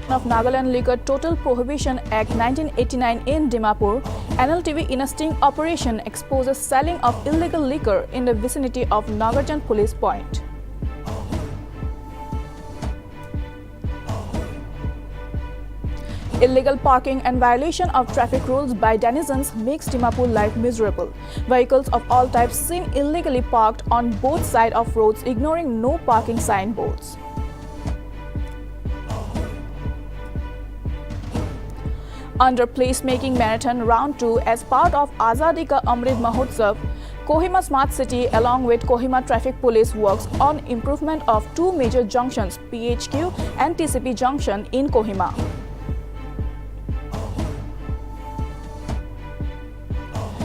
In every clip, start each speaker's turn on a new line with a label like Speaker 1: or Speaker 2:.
Speaker 1: implementation of Nagaland Liquor Total Prohibition Act 1989 in Dimapur, Nltv in a sting operation exposes selling of illegal liquor in the vicinity of Nagarjan Police Point. Illegal parking and violation of traffic rules by denizens makes Dimapur life miserable. Vehicles of all types seen illegally parked on both sides of roads, ignoring no parking signboards. Under placemaking marathon round 2 as part of Azadi Ka Amrit Mahotsav, Kohima Smart City along with Kohima Traffic Police works on improvement of two major junctions, PHQ and TCP junction in Kohima.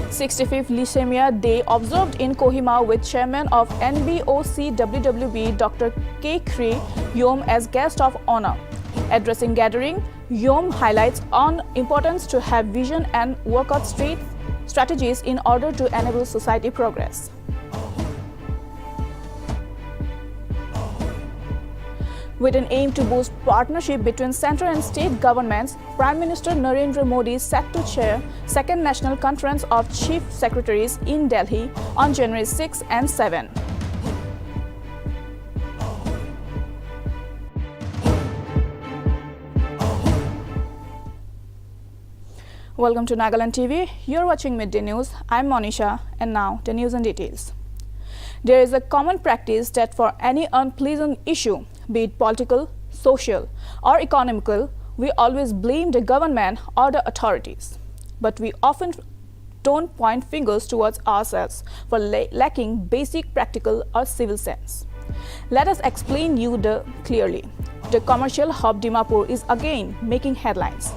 Speaker 1: 65th Lisema Day observed in Kohima with Chairman of NBOCWWB Dr. K. Khri Yom as guest of honor. Addressing gathering, Yom highlights on importance to have vision and work out strategies in order to enable society progress. With an aim to boost partnership between central and state governments, Prime Minister Narendra Modi is set to chair Second National Conference of Chief Secretaries in Delhi on January 6 and 7. Welcome to Nagaland TV. You're watching Midday News. I'm Monisha, and now the news and details. There is a common practice that for any unpleasant issue, be it political, social, or economical, we always blame the government or the authorities. But we often don't point fingers towards ourselves for lacking basic practical or civil sense. Let us explain you clearly. The commercial hub Dimapur is again making headlines.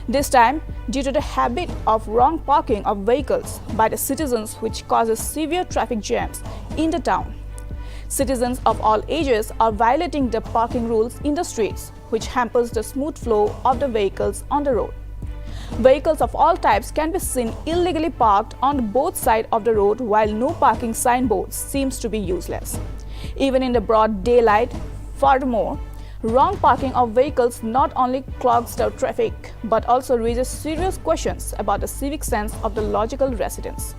Speaker 1: This time, due to the habit of wrong parking of vehicles by the citizens, which causes severe traffic jams in the town. Citizens of all ages are violating the parking rules in the streets, which hampers the smooth flow of the vehicles on the road. Vehicles of all types can be seen illegally parked on both sides of the road, while no parking signboard seems to be useless. Even in the broad daylight, furthermore, wrong parking of vehicles not only clogs the traffic, but also raises serious questions about the civic sense of the logical residents.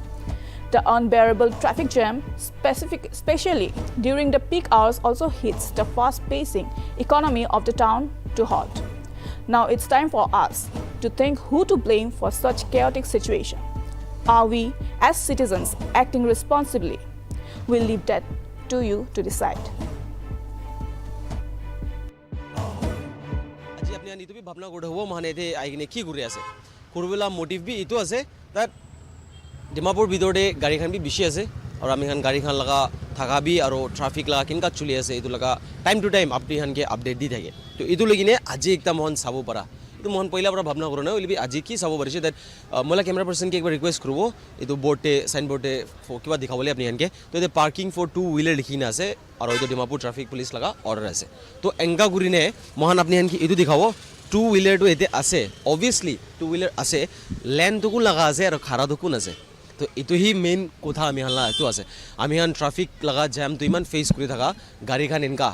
Speaker 1: The unbearable traffic jam, especially during the peak hours, also hits the fast-pacing economy of the town to halt. Now it's time for us to think who to blame for such chaotic situation. Are we, as citizens, acting responsibly? We'll leave that to you to decide.
Speaker 2: Nltv ভাবনা গড় হবো মানে এতে আইগিনে কি ঘুরে আছে করবেলা motive B ইতো আছে তাত ডিমাপুর ভিতরে গাড়িখান বি বেশি আছে আর আমি খান গাড়িখান লাগা থাকা বি আর ট্রাফিক লাগা কিনকা চলি আছে ইতো লাগা টাইম টু টাইম আপনি খানকে আপডেট দি থাকে তো ইতো লাগিনে আজি একটা মন চাব পারা ইতো মন পইলা পৰা ভাবনা কৰা নাই ওলিবি আজি কি চাব পাৰিছে দ্যাট মোলা ক্যামেৰা পাৰ্সন কে একবাৰ ৰিকুৱেষ্ট কৰিব ইতো বোৰ্ডে সাইন বোৰ্ডে কিবা দেখাবলৈ আপনি খানকে তো এতে পাৰ্কিং ফৰ টু হুইলাৰ লিখিনা আছে আর ইতো ডিমাপুর ট্রাফিক পুলিশ লাগা অর্ডার আছে তো এংকা গুৰিনে মহান আপনি খানকে ইতো দেখাব টু হুইলাৰ তো এতে আছে অবভিয়াসলি টু হুইলাৰ আছে লেন তো কোন লাগা আছে আর খাৰা তো কোন আছে তো এটো হি মেইন কথা আমি হালা এটো আছে আমি হান ট্রাফিক লাগা জ্যাম তো ইমান ফেস কৰি থাকা গাড়ীখান এনকা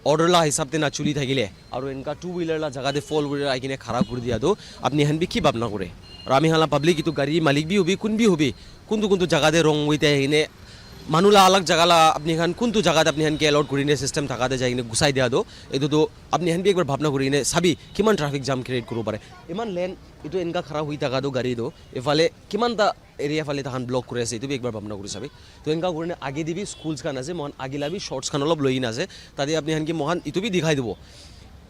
Speaker 2: অর্ডার লা হিসাবতে না চলি থাকিলে আর এনকা টু হুইলার লা জায়গাতে ফল হুইলার আইকিনে খারাপ করে দিয়া তো আপনি হান বি কি ভাবনা করে আর আমি হালা পাবলিক ইতো গাড়ি মালিক বি হবি কোন বি হবি কোনটো জায়গাতে রং হইতে আইনে মানুলা আলাগ জায়গালা আপনি খান কোনটো জায়গাতে আপনি হানকে এলাউড করিনে সিস্টেম থাকাতে যাইনে গুছাই দিয়া দো এটো তো আপনি হান বি একবার ভাবনা করিনে সাবি কিমান ট্রাফিক জাম ক্রিয়েট করব পারে ইমান লেন এটো এনকা খারাপ হই থাকা দো গাড়ি দো এফালে কিমানটা এরিয়া ফালে তাহান ব্লক করে আছে এটো বি একবার ভাবনা কৰি চাবি তো এনকা করিনে আগে দিবি স্কুলস খান আছে মহান আগিলাবি শর্টস খান অলপ লইন আছে তাতে আপনি হানকি মহান ইটো বি দেখাই দিব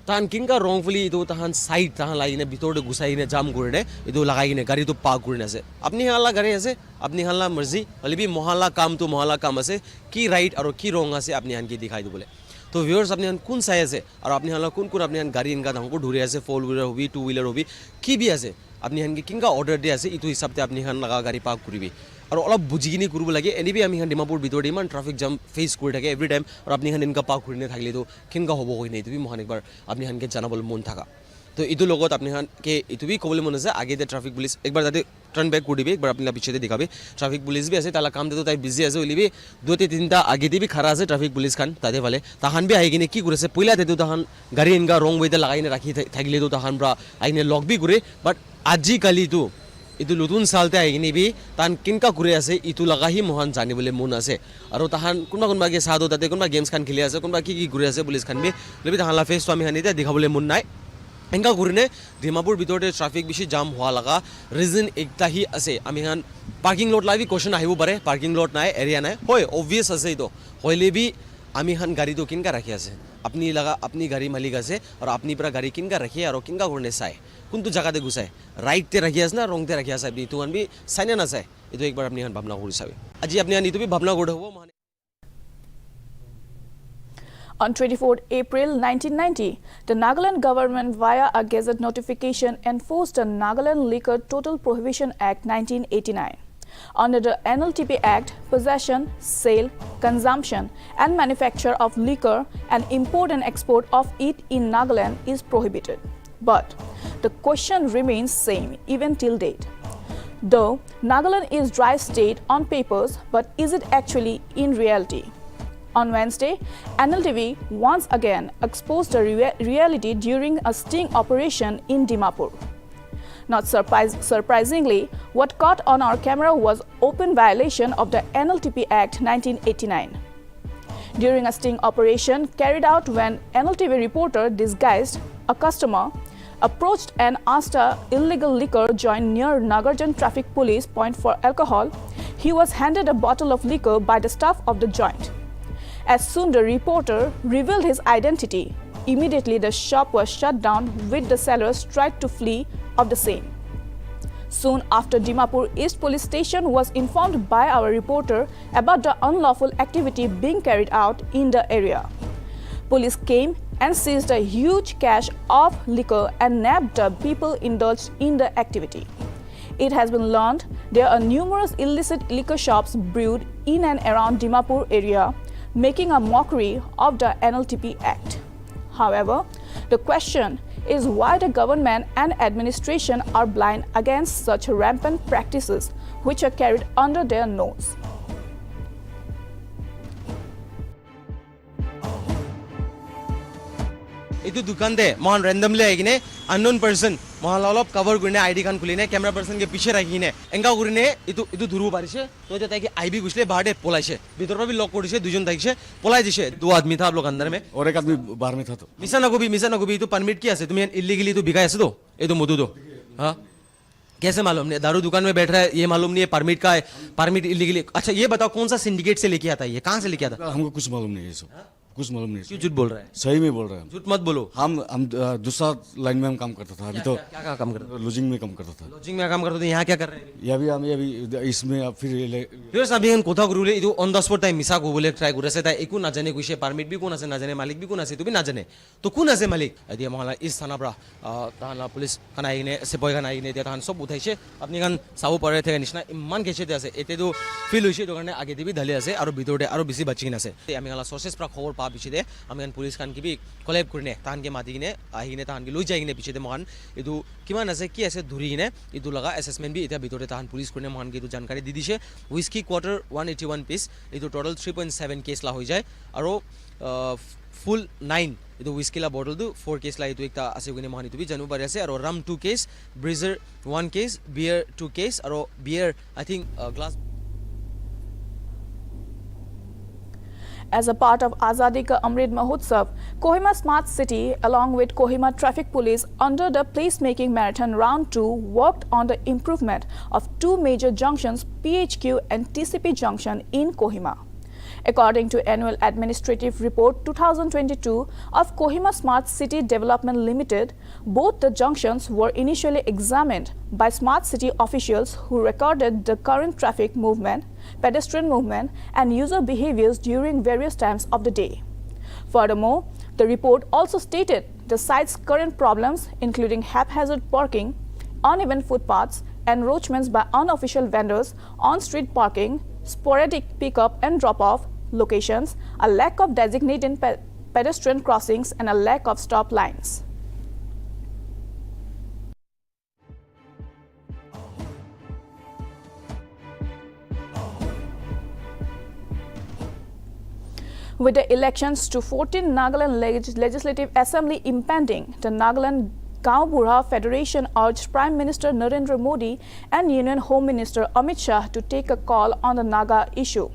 Speaker 2: তাহান কিনকা রংফুলি ইটো তাহান সাইড তাহান লাগিনে ভিতরে গুছাইনে জাম করিনে ইটো লাগাইনে গাড়ি তো পার্ক করিনে আছে আপনি হালা গাড়ি আছে আপনি হালা মর্জি হলিবি মহল্লা কাম তো মহল্লা কাম আছে কি রাইট আর কি রং আছে আপনি হানকি দেখাই দিবলে তো ভিউয়ার্স আপনি হান কোন চাই আছে আর আপনি হালা কোন কোন আপনি হান গাড়ি ইনকা ধামকো ধরে আছে ফোর হুইলার হবি টু হুইলার হবি কি বি আছে আপনি হানকি কিনকা অর্ডার দিয়ে আছে ইটো হিসাবতে আপনি হান লাগা গাড়ি পার্ক করিবি আর অলপ বুঝিকিনি করব লাগে এনিবি আমি হান ডিমাপুর ভিতরে ইমান ট্রাফিক জাম ফেস করে থাকে এভরি টাইম আর আপনি হান ইনকা পার্ক করিনে থাকলে তো কিনকা হবো হই নাই তুমি মহান একবার আপনি হানকে জানাবল মন থাকা তো ইটো লগত আপোনালোকে ইটো বি ক'বলৈ মন আছে আগে ট্ৰাফিক পুলিচ একবাৰ যাতে টাৰ্ণ বেক কৰি দিবি একবাৰ আপোনালোকে পিছতে দেখাবি ট্ৰাফিক পুলিচ বি আছে তালা কাম দিতো তাই বিজি আছে ওলিবি দুটা তিনিটা আগে দি বি খাৰা আছে ট্ৰাফিক পুলিচ খান তাতে ফালে তাহান বি আহি কিনে কি কৰিছে পইলা তেতো তাহান গাড়ী ইনকা ৰং ৱেতে লগাই কিনে ৰাখি থাকিলে তো তাহান পৰা আহি কিনে লগ বি কৰে বাট আজিকালিতো ইটো নতুন চালতে আহি কিনে বি তাহান কেনেকা কৰি আছে ইটো লগাহি মহান জানিবলৈ মন আছে আৰু তাহান কোনোবাকে চাহ তাতে কোনোবা গেমছ খান খেলি আছে কোনোবা কি কৰি আছে পুলিচ খান বি লবি তাহান ফেচটো আমি এতিয়া দেখাবলৈ মন নাই এনেকা কৰিনে ডিমাপুৰ ভিতৰতে ট্ৰাফিক বেছি জাম হোৱা লগা ৰিজন একটাহি আছে আমি হান পাৰ্কিং লট লাগি কোৱেশ্যন আহিব পাৰে পাৰ্কিং লট নাই এৰিয়া নাই হয় অবভিয়াছ আছে এইটো হইলে বি আমি হান গাড়ীটো কেনেকা ৰাখি আছে আপনি গাড়ী মালিক আছে আৰু আপনি পৰা গাড়ী কেনেকা ৰাখে আৰু কেনেকা কৰিনে চাই কোনটো জায়গাতে গুচাই ৰাইটতে ৰাখি আছে না ৰংতে ৰাখি আছে আপনি এইটো বি চাই না নাচাই এইটো একবাৰ আপনি হান ভাবনা কৰি চাবি আজি আপনি হান এইটো বি ভাবনা কৰি হ'ব
Speaker 1: On 24 April 1990, the Nagaland government via a Gazette notification enforced the Nagaland Liquor Total Prohibition Act 1989. Under the Nltv Act, possession, sale, consumption and manufacture of liquor and import and export of it in Nagaland is prohibited. But the question remains same even till date. Though Nagaland is dry state on papers, but is it actually in reality? On Wednesday, Nltv once again exposed the reality during a sting operation in Dimapur. Not surprisingly, what caught on our camera was open violation of the Nltv Act 1989. During a sting operation carried out when Nltv reporter disguised a customer approached and asked a illegal liquor joint near Nagarjan traffic police point for alcohol, he was handed a bottle of liquor by the staff of the joint. As soon the reporter revealed his identity, immediately the shop was shut down with the sellers tried to flee of the same. Soon after, Dimapur East Police Station was informed by our reporter about the unlawful activity being carried out in the area. Police came and seized a huge cache of liquor and nabbed the people indulged in the activity. It has been learned there are numerous illicit liquor shops brewed in and around Dimapur area, making a mockery of the Nltv Act. However, the question is why the government and administration are blind against such rampant practices which are carried under their nose.
Speaker 2: এইটো দোকান দে মহান ৰেন্ডমলি আহি কিনে unknown person মহান অলপ cover কৰিনে ID খান খুলিনে camera পাৰ্চনকে পিছে ৰাখি কিনে এনেকা কৰিনে এইটো ধৰিব পাৰিছে তো এতিয়া তাইকে আইবি গুছলে বাহাৰে পলাইছে ভিতৰৰ পৰা লক কৰিছে দুজন থাকিছে পলাই দিছে দু আদমি থা আপ লোক अंदर में
Speaker 3: और एक आदमी बाहर में था तो
Speaker 2: मिसा नगोबी तो परमिट की আছে তুমি इलीगली तो बिकाय আছে तो ये तो मधु तो हाँ कैसे मालूम नहीं दारू दुकान में बैठ रहा है ये मालूम नहीं है परमिट का है परमिट इलीगली अच्छा ये बताओ कौन सा सिंडिकेट से लेके आता है ये कहाँ से लेके आता है
Speaker 3: हमको कुछ मालूम नहीं है सब कुछ मालूम नहीं
Speaker 2: क्यों झूठ बोल रहा है
Speaker 3: सही में बोल रहे हैं
Speaker 2: झूठ मत बोलो
Speaker 3: हम दूसरा लाइन में हम काम करता था अभी तो
Speaker 2: क्या काम करता
Speaker 3: लॉजिंग में काम करता था
Speaker 2: लॉजिंग में काम करते यहाँ क्या कर रहे हैं
Speaker 3: ये अभी इसमें अब फिर
Speaker 2: ফিরোজ আমি এখন কথা করলে এইটো অন দ্য স্পট তাই মিছা ক'বলৈ ট্ৰাই কৰি আছে তাই একো নাজানে কৈছে পাৰ্মিট বি কোন আছে নাজানে মালিক বি কোন আছে তুমি নাজানে তো কোন আছে মালিক এতিয়া মহলা ইছ থানাৰ পৰা তাহান পুলিচ খান আহি কিনে চিপাহী খান আহি কিনে এতিয়া তাহান চব উঠাইছে আপুনি খান চাব পাৰে থাকে নিচিনা ইমান কেচেতে আছে এতিয়াতো ফিল হৈছে এইটো কাৰণে আগে দিবি ঢালি আছে আৰু ভিতৰতে আৰু বেছি বাচি কিনে আছে আমি খালা চৰ্চেছ পৰা খবৰ পা পিছতে আমি পুলিচ খান কিবি কলেব কৰিনে তাহানকে মাতি কিনে আহি কিনে তাহানকে লৈ যাই কিনে পিছতে মহান এইটো কিমান আছে কি আছে ধৰি কিনে এইটো লগা এছেছমেণ্ট বি এতিয়া ভিতৰতে তাহান পুলিচ কৰিনে মহানকে এইটো জানকাৰী দি দিছে হুইস্কি কোৱাৰ্টাৰ 181 পিচ এইটো টোটাল 3.7 কেছ লা হৈ যায় আৰু ফুল 9 এইটো হুইস্কি লা বটলটো 4 কেছ লা এইটো একটা আছে কিনে মহান এইটো বি জানিব পাৰি আছে আৰু ৰাম 2 কেছ ব্ৰিজাৰ 1 কেছ বিয়াৰ 2 কেছ আৰু বিয়াৰ I think glass
Speaker 1: As a part of Azadi Ka Amrit Mahotsav, Kohima Smart City along with Kohima Traffic Police under the Placemaking Marathon Round 2 worked on the improvement of two major junctions, PHQ and TCP Junction in Kohima. According to Annual Administrative Report 2022 of Kohima Smart City Development Limited, both the junctions were initially examined by Smart City officials who recorded the current traffic movement, pedestrian movement and user behaviors during various times of the day. Furthermore, the report also stated the site's current problems including haphazard parking, uneven footpaths, encroachments by unofficial vendors, on-street parking, sporadic pick-up and drop-off locations, a lack of designated pedestrian crossings and a lack of stop lines. With the elections to 14 Nagaland Legislative Assembly impending, the Nagaland Gaon Budha Federation urged Prime Minister Narendra Modi and Union Home Minister Amit Shah to take a call on the Naga issue,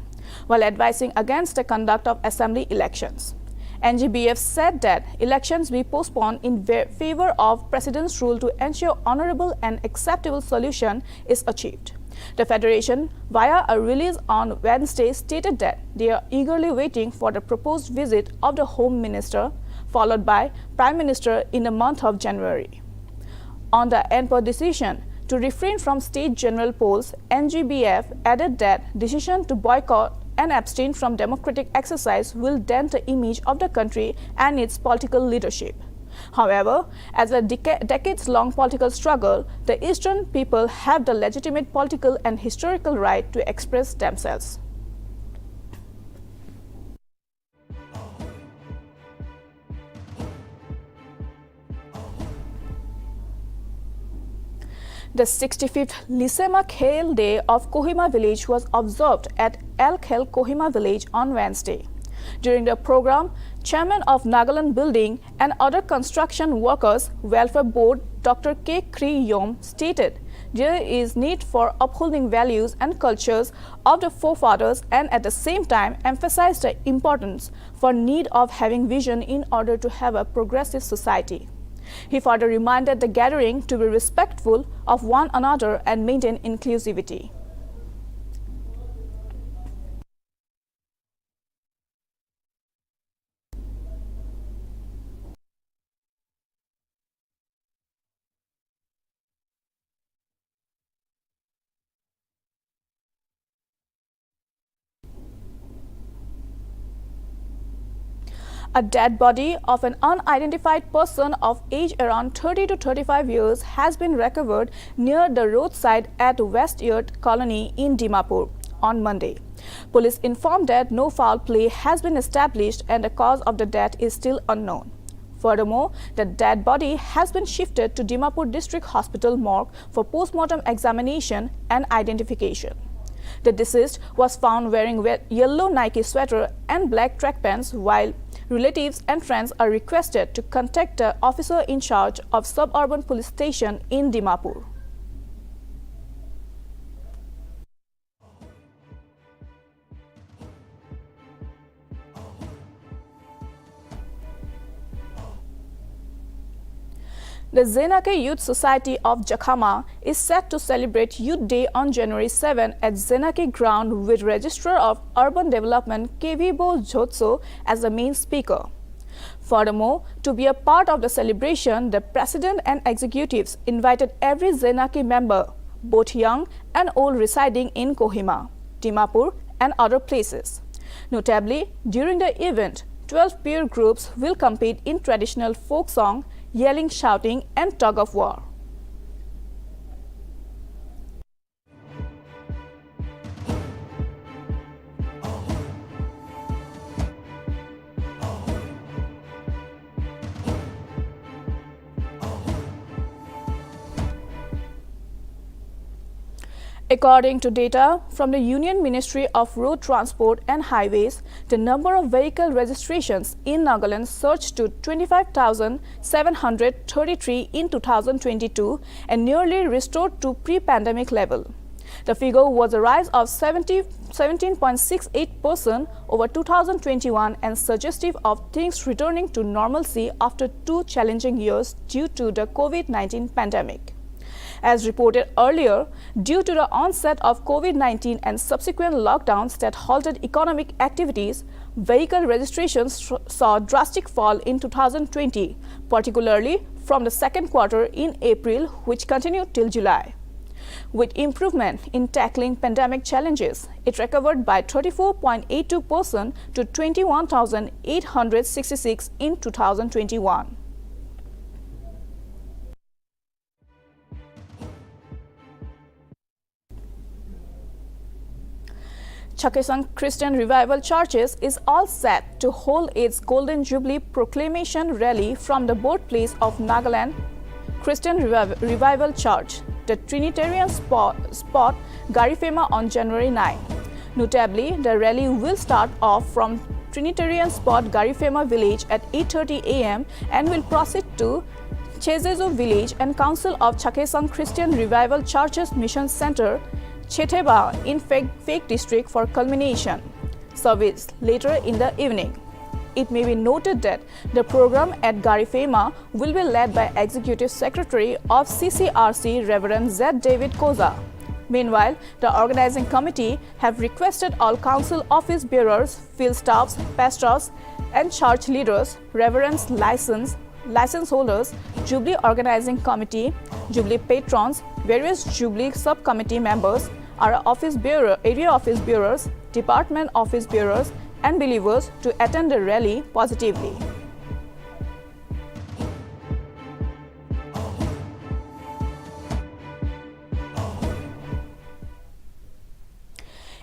Speaker 1: while advising against the conduct of assembly elections. NGBF said that elections be postponed in favor of President's rule to ensure honorable and acceptable solution is achieved. The Federation, via a release on Wednesday, stated that they are eagerly waiting for the proposed visit of the Home Minister, followed by Prime Minister in the month of January. On the NPO decision to refrain from state general polls, NGBF added that decision to boycott and abstain from democratic exercise will dent the image of the country and its political leadership. However, as a decades-long political struggle, the Eastern people have the legitimate political and historical right to express themselves. The 65th Lisema Kale Day of Kohima village was observed at El Khel Kohima village on Wednesday. During the program, Chairman of Nagaland Building and other construction workers welfare board Dr. K. Kri Yom stated there is need for upholding values and cultures of the forefathers and at the same time emphasized the importance for need of having vision in order to have a progressive society. He further reminded the gathering to be respectful of one another and maintain inclusivity. A dead body of an unidentified person of age around 30 to 35 years has been recovered near the roadside at West Yurt Colony in Dimapur on Monday. Police informed that no foul play has been established and the cause of the death is still unknown. Furthermore, the dead body has been shifted to Dimapur District Hospital morgue for post-mortem examination and identification. The deceased was found wearing yellow Nike sweater and black track pants, while relatives and friends are requested to contact the officer in charge of Suburban Police Station in Dimapur. The Zenake Youth Society of Jakhama is set to celebrate Youth Day on January 7 at Zenake Ground with Registrar of Urban Development Kevibo Jotso as the main speaker. Furthermore, to be a part of the celebration, the President and executives invited every Zenake member, both young and old, residing in Kohima, Dimapur and other places. Notably, during the event, 12 peer groups will compete in traditional folk song, yelling, shouting, and tug of war. According to data from the Union Ministry of Road Transport and Highways, the number of vehicle registrations in Nagaland surged to 25,733 in 2022 and nearly restored to pre-pandemic level. The figure was a rise of 17.68% over 2021 and suggestive of things returning to normalcy after 2 challenging years due to the COVID-19 pandemic. As reported earlier, due to the onset of COVID-19 and subsequent lockdowns that halted economic activities, vehicle registrations saw a drastic fall in 2020, particularly from the second quarter in April, which continued till July. With improvement in tackling pandemic challenges, it recovered by 34.82% to 21,866 in 2021. Chakesang Christian Revival Churches is all set to hold its Golden Jubilee Proclamation Rally from the birthplace of Nagaland Christian Revival Church, the Trinitarian spot Garifema on January 9. Notably, the rally will start off from Trinitarian spot Garifema village at 8:30 a.m. and will proceed to Chezezo village and Council of Chakesang Christian Revival Churches Mission Center, Cheteba in Fake District for culmination service later in the evening. It may be noted that the program at Garifema will be led by Executive Secretary of CCRC, Reverend Z. David Koza. Meanwhile, the organizing committee have requested all council office bearers, field staffs, pastors, and church leaders, reverends, license holders, Jubilee Organizing Committee, Jubilee patrons, various Jubilee subcommittee members, area office bearers, department office bearers, and believers to attend the rally positively.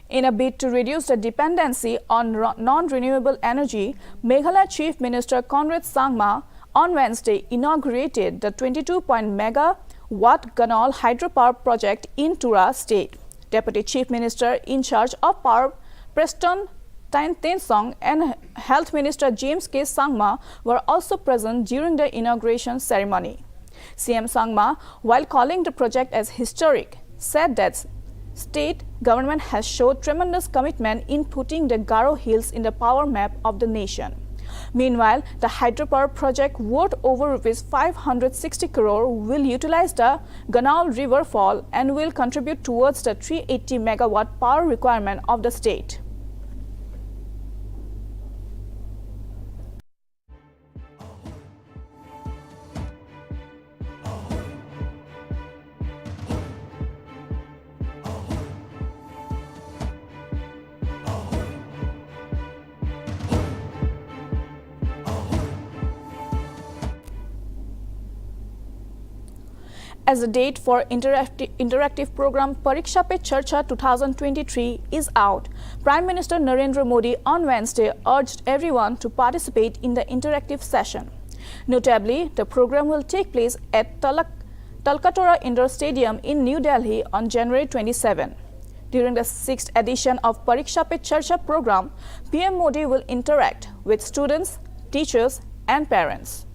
Speaker 1: In a bid to reduce the dependency on non-renewable energy, Meghalaya Chief Minister Conrad Sangma on Wednesday inaugurated the 22-megawatt Ganol hydropower project in Tura State. Deputy Chief Minister in charge of Power Preston Tensong and Health Minister James K. Sangma were also present during the inauguration ceremony. CM Sangma, while calling the project as historic, said that state government has showed tremendous commitment in putting the Garo Hills in the power map of the nation. Meanwhile, the hydropower project worth over Rs 560 crore will utilize the Ganal River Fall and will contribute towards the 380 megawatt power requirement of the state. As the date for interactive program Pariksha Pe Charcha 2023 is out, Prime Minister Narendra Modi on Wednesday urged everyone to participate in the interactive session. Notably, the program will take place at Talkatora Indoor Stadium in New Delhi on January 27. During the 6th edition of Pariksha Pe Charcha program, PM Modi will interact with students, teachers, and parents.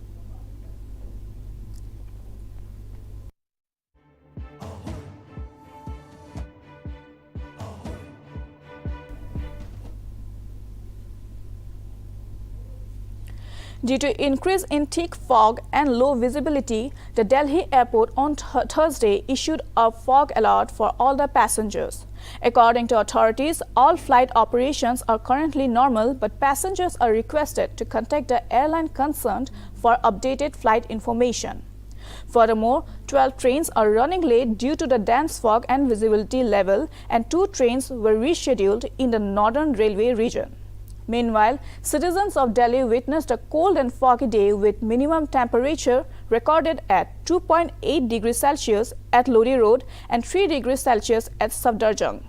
Speaker 1: Due to increase in thick fog and low visibility, the Delhi airport on Thursday issued a fog alert for all the passengers. According to authorities, all flight operations are currently normal, but passengers are requested to contact the airline concerned for updated flight information. Furthermore, 12 trains are running late due to the dense fog and visibility level, and 2 trains were rescheduled in the Northern Railway region. Meanwhile, citizens of Delhi witnessed a cold and foggy day with minimum temperature recorded at 2.8 degrees Celsius at Lodi Road and 3 degrees Celsius at Safdarjung.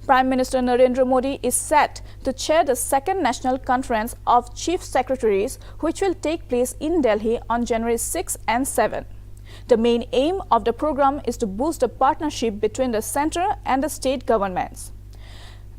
Speaker 1: Prime Minister Narendra Modi is set to chair the second National Conference of Chief Secretaries, which will take place in Delhi on January 6 and 7. The main aim of the program is to boost the partnership between the centre and the state governments.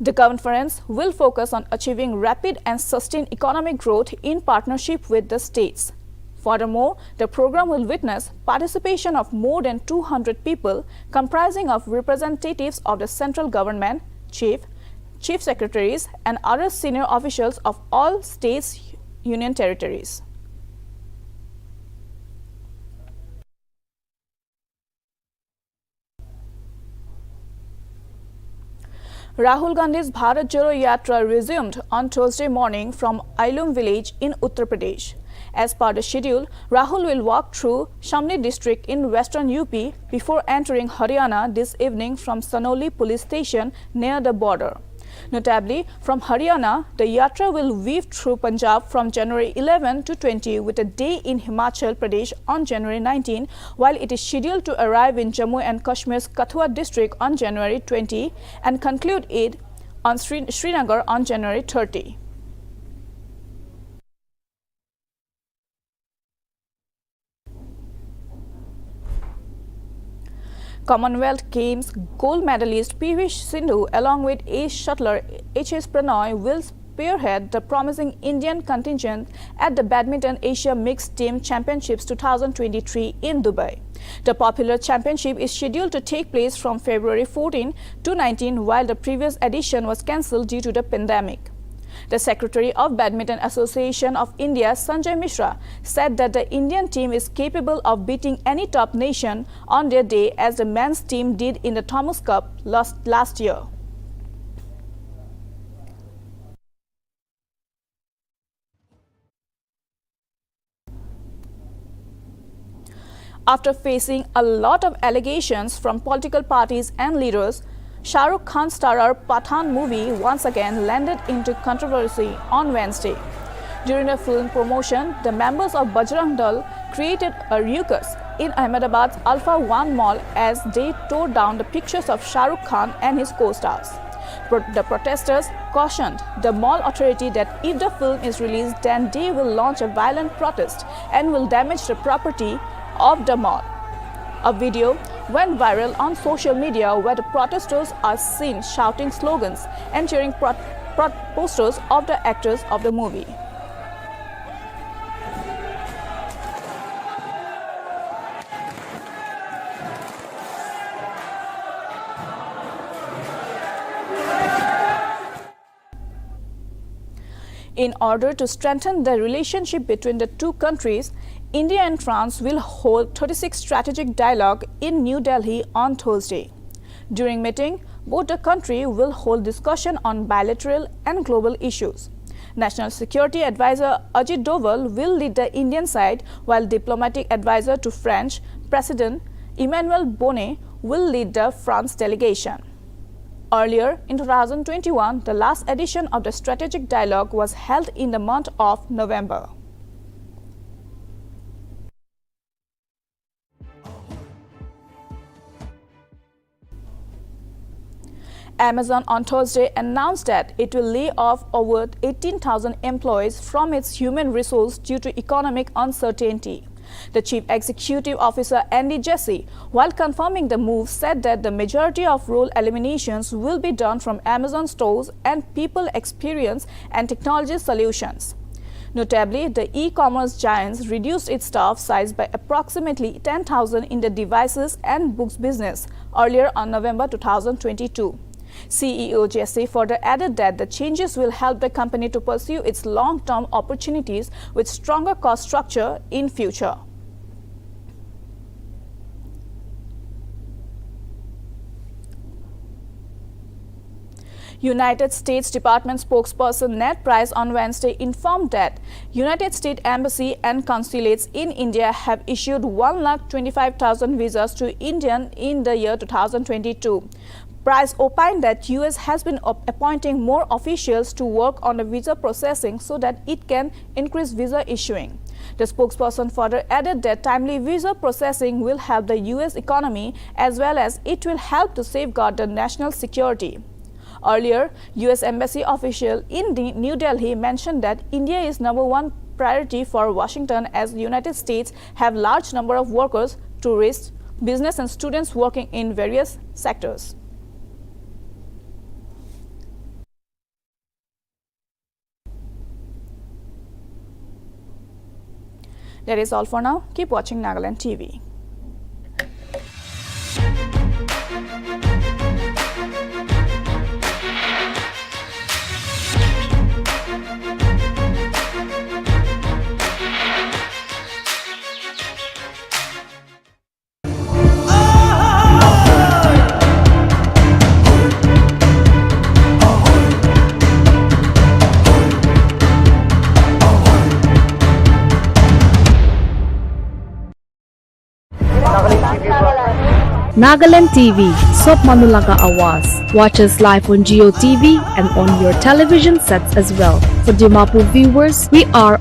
Speaker 1: The conference will focus on achieving rapid and sustained economic growth in partnership with the states. Furthermore, the program will witness participation of more than 200 people comprising of representatives of the central government, chief secretaries, and other senior officials of all states, union territories. Rahul Gandhis Yatra resumed on Thursday morning from Ailum village in Uttar Pradesh. As per the schedule, Rahul will walk through Shamli district in western UP before entering Haryana this evening from Sanoli police station near the border. Notably, from Haryana, the Yatra will weave through Punjab from January 11 to 20 with a day in Himachal Pradesh on January 19, while it is scheduled to arrive in Jammu and Kashmir's Kathua district on January 20 and conclude it on Srinagar on January 30. Commonwealth Games gold medalist PV Sindhu along with ace shuttler HS Pranoy will spearhead the promising Indian contingent at the Badminton Asia Mixed Team Championships 2023 in Dubai. The popular championship is scheduled to take place from February 14 to 19 while the previous edition was cancelled due to the pandemic. The Secretary of Badminton Association of India, Sanjay Mishra, said that the Indian team is capable of beating any top nation on their day as the men's team did in the Thomas Cup last year. After facing a lot of allegations from political parties and leaders, Shah Rukh Khan's starrer Pathan movie once again landed into controversy on Wednesday. During the film promotion, the members of Bajrang Dal created a ruckus in Ahmedabad's Alpha One Mall as they tore down the pictures of Shah Rukh Khan and his co-stars. The protesters cautioned the mall authority that if the film is released, then they will launch a violent protest and will damage the property of the mall. A video went viral on social media where the protesters are seen shouting slogans and cheering posters of the actors of the movie. In order to strengthen the relationship between the two countries, India and France will hold 36th strategic dialogue in New Delhi on Thursday. During meeting, both the countries will hold discussion on bilateral and global issues. National Security Advisor Ajit Doval will lead the Indian side, while Diplomatic Advisor to French President Emmanuel Bonnet will lead the France delegation. Earlier, in 2021, the last edition of the strategic dialogue was held in the month of November. Amazon on Thursday announced that it will lay off over 18,000 employees from its human resource due to economic uncertainty. The Chief Executive Officer Andy Jassy, while confirming the move, said that the majority of role eliminations will be done from Amazon stores and people experience and technology solutions. Notably, the e-commerce giants reduced its staff size by approximately 10,000 in the devices and books business earlier on November 2022. CEO Jassy further added that the changes will help the company to pursue its long-term opportunities with stronger cost structure in future. United States Department spokesperson Ned Price on Wednesday informed that United States Embassy and consulates in India have issued 125,000 visas to Indians in the year 2022. Price opined that U.S. has been appointing more officials to work on the visa processing so that it can increase visa issuing. The spokesperson further added that timely visa processing will help the U.S. economy as well as it will help to safeguard the national security. Earlier, U.S. Embassy official in New Delhi mentioned that India is #1 priority for Washington as the United States have large number of workers, tourists, business and students working in various sectors. That is all for now. Keep watching Nagaland TV.
Speaker 4: Nagaland TV, Sob Manulaga Awas. Watch us live on Geo TV and on your television sets as well. For Dimapur viewers, we are on